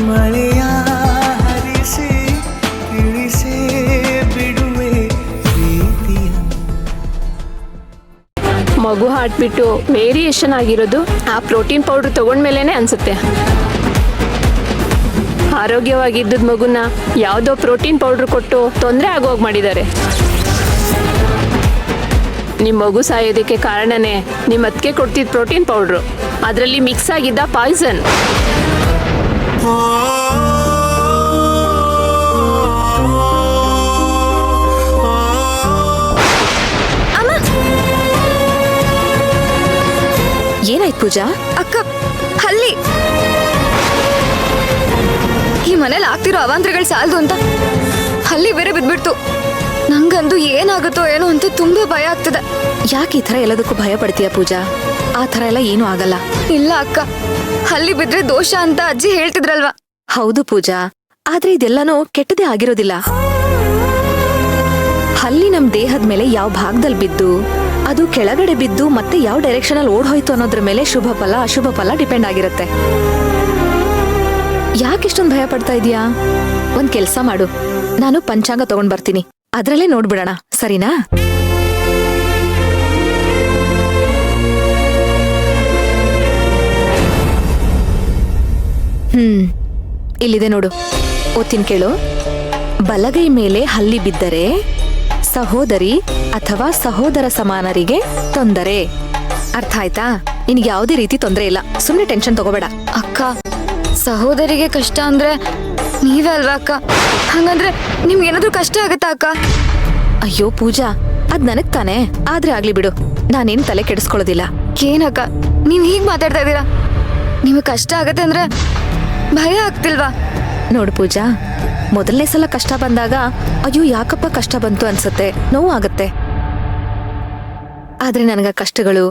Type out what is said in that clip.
ಮಳೆಯ ಹರಿಸಿ ತಿಳಿಸೇ ಬಿಡುವೆ ಪ್ರೀತಿಯ. ಮಗು ಹಾಟ್ಬಿಟ್ಟು ವೇರಿಯೇಷನ್ ಆಗಿರೋದು ಆ ಪ್ರೋಟೀನ್ ಪೌಡರ್ ತಗೊಂಡ್ಮೇಲೆನೆ ಅನ್ಸುತ್ತೆ. ಆರೋಗ್ಯವಾಗಿದ್ದದ ಮಗುನ ಯಾವುದೋ ಪ್ರೋಟೀನ್ ಪೌಡರ್ ಕೊಟ್ಟು ತೊಂದರೆ ಆಗೋಗಿ ಮಾಡಿದ್ದಾರೆ. ನಿಮ್ಮ ಮಗು ಸಾಯೋದಕ್ಕೆ ಕಾರಣನೇ ನಿಮ್ಮ ಅತ್ತಿಗೆ ಕೊಡ್ತಿದ್ದ ಪ್ರೋಟೀನ್ ಪೌಡ್ರು. ಅದರಲ್ಲಿ ಮಿಕ್ಸ್ ಆಗಿದ್ದ ಪಾಯ್ಸನ್. ಏನಾಯ್ತು ಪೂಜಾ? ಅಕ್ಕ, ಅಲ್ಲಿ ಈ ಮನೇಲಿ ಆಗ್ತಿರೋ ಅವಾಂತರಗಳು ಸಾಲದು ಅಂತ ಅಲ್ಲಿ ಬೇರೆ ಬಿದ್ಬಿಡ್ತು. ನಂಗಂದು ಏನಾಗುತ್ತೋ ಏನೋ ಅಂತ ತುಂಬಾ ಭಯ ಆಗ್ತದೆ. ಯಾಕೆ ಈ ತರ ಎಲ್ಲದಕ್ಕೂ ಭಯ ಪಡ್ತೀಯ ಪೂಜಾ? ಆ ತರ ಎಲ್ಲ ಏನೂ ಆಗಲ್ಲ. ಇಲ್ಲ ಅಕ್ಕ, ಹಲ್ಲಿ ಬಿದ್ರೆ ದೋಷ ಅಂತ ಅಜ್ಜಿ ಹೇಳ್ತಿದ್ರಲ್ವಾ. ಹೌದು ಪೂಜಾ, ಆದ್ರೆ ಇದೆಲ್ಲಾನು ಕೆಟ್ಟದೇ ಆಗಿರೋದಿಲ್ಲ. ಹಲ್ಲಿ ನಮ್ ದೇಹದ ಮೇಲೆ ಯಾವ ಭಾಗದಲ್ಲಿ ಬಿದ್ದು, ಅದು ಕೆಳಗಡೆ ಬಿದ್ದು ಮತ್ತೆ ಯಾವ ಡೈರೆಕ್ಷನ್ ಅಲ್ಲಿ ಓಡ್ ಹೋಯ್ತು ಅನ್ನೋದ್ರ ಮೇಲೆ ಶುಭ ಫಲ ಅಶುಭ ಫಲ ಡಿಪೆಂಡ್ ಆಗಿರುತ್ತೆ. ಯಾಕಿಷ್ಟೊಂದು ಭಯ ಪಡ್ತಾ ಇದೀಯಾ? ಒಂದ್ ಕೆಲ್ಸ ಮಾಡು, ನಾನು ಪಂಚಾಂಗ ತಗೊಂಡ್ ಬರ್ತೀನಿ, ಅದ್ರಲ್ಲೇ ನೋಡ್ಬಿಡೋಣ, ಸರಿನಾ? ಇಲ್ಲಿದೆ ನೋಡು, ಓದ್ತೀನಿ ಕೇಳು. ಬಲಗೈ ಮೇಲೆ ಹಲ್ಲಿ ಬಿದ್ದರೆ ಸಹೋದರಿ ಅಥವಾ ಸಹೋದರ ಸಮಾನರಿಗೆ ತೊಂದರೆ. ಅರ್ಥ ಆಯ್ತಾ? ನಿನ್ಗೆ ಯಾವುದೇ ರೀತಿ ತೊಂದರೆ ಇಲ್ಲ, ಸುಮ್ಮನೆ ಟೆನ್ಷನ್ ತಗೋಬೇಡ. ಅಕ್ಕ, ಸಹೋದರಿಗೆ ಕಷ್ಟ ಅಂದ್ರೆ ನೀವೇ ಅಲ್ವಾ ಅಕ್ಕ? ಹಂಗಂದ್ರೆ ನಿಮ್ಗೇನಾದ್ರೂ ಕಷ್ಟ ಆಗತ್ತಾ ಅಕ್ಕ? ಅಯ್ಯೋ ಪೂಜಾ, ಅದ್ ನನಗ್ ತಾನೆ, ಆದ್ರೆ ಆಗ್ಲಿ ಬಿಡು, ನಾನೇನ್ ತಲೆ ಕೆಡಿಸ್ಕೊಳ್ಳೋದಿಲ್ಲ. ಏನಕ್ಕ ನೀವ್ ಹೀಗ್ ಮಾತಾಡ್ತಾ ಇದೀರಾ? ನಿಮಗ್ ಕಷ್ಟ ಆಗತ್ತೆ ಅಂದ್ರೆ ಭಯ ಆಗ್ತಿಲ್ವಾ? ನೋಡು ಪೂಜಾ, ಮೊದಲನೇ ಸಲ ಕಷ್ಟ ಬಂದಾಗ ಅಯ್ಯೋ ಯಾಕಪ್ಪ ಕಷ್ಟ ಬಂತು ಅನ್ಸುತ್ತೆ, ನೋವು ಆಗತ್ತೆ. ಆದ್ರೆ ನನಗ ಕಷ್ಟಗಳು